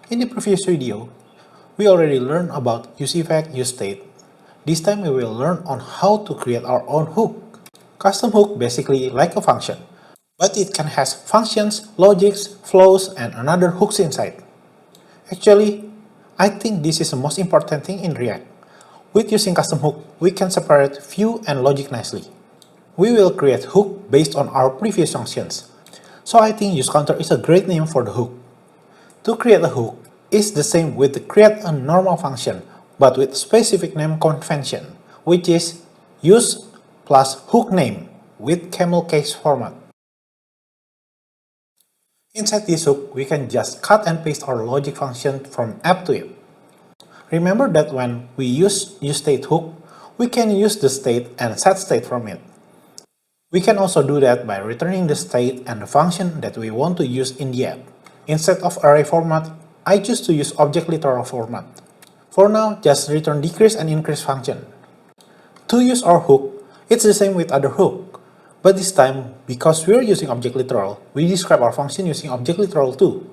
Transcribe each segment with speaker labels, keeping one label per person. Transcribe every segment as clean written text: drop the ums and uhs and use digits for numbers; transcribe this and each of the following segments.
Speaker 1: In the previous video, we already learned about useEffect, useState. This time we will learn on how to create our own hook. Custom hook basically like a function, but it can have functions, logics, flows, and another hooks inside. Actually, I think this is the most important thing in React. With using custom hook, we can separate view and logic nicely. We will create hook based on our previous functions. So I think useCounter is a great name for the hook. To create a hook is the same with the create a normal function, but with specific name convention, which is use plus hook name with camel case format. Inside this hook, we can just cut and paste our logic function from app to it. Remember that when we use useState hook, we can use the state and set state from it. We can also do that by returning the state and the function that we want to use in the app. Instead of array format, I choose to use object literal format. For now, just return decrease and increase function. To use our hook, it's the same with other hook. But this time, because we're using object literal, we describe our function using object literal too.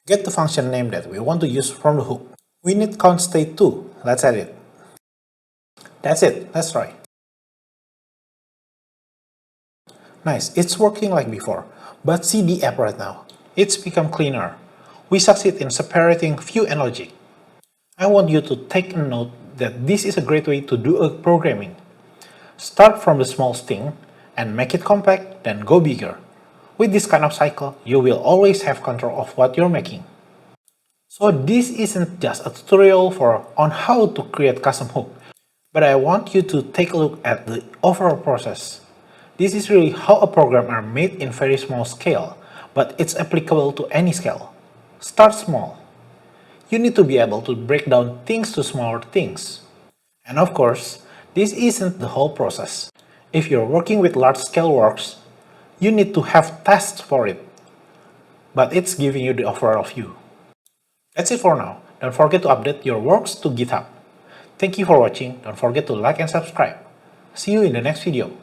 Speaker 1: Get the function name that we want to use from the hook. We need count state too. Let's add it. That's it, let's try. Nice, it's working like before, but see the app right now. It's become cleaner. We succeed in separating view and logic. I want you to take a note that this is a great way to do a programming. Start from the small thing and make it compact, then go bigger. With this kind of cycle, you will always have control of what you're making. So this isn't just a tutorial on how to create custom hook, but I want you to take a look at the overall process. This is really how a program are made in very small scale, but it's applicable to any scale. Start small. You need to be able to break down things to smaller things. And of course, this isn't the whole process. If you're working with large-scale works, you need to have tests for it. But it's giving you the overall view. That's it for now. Don't forget to update your works to GitHub. Thank you for watching. Don't forget to like and subscribe. See you in the next video.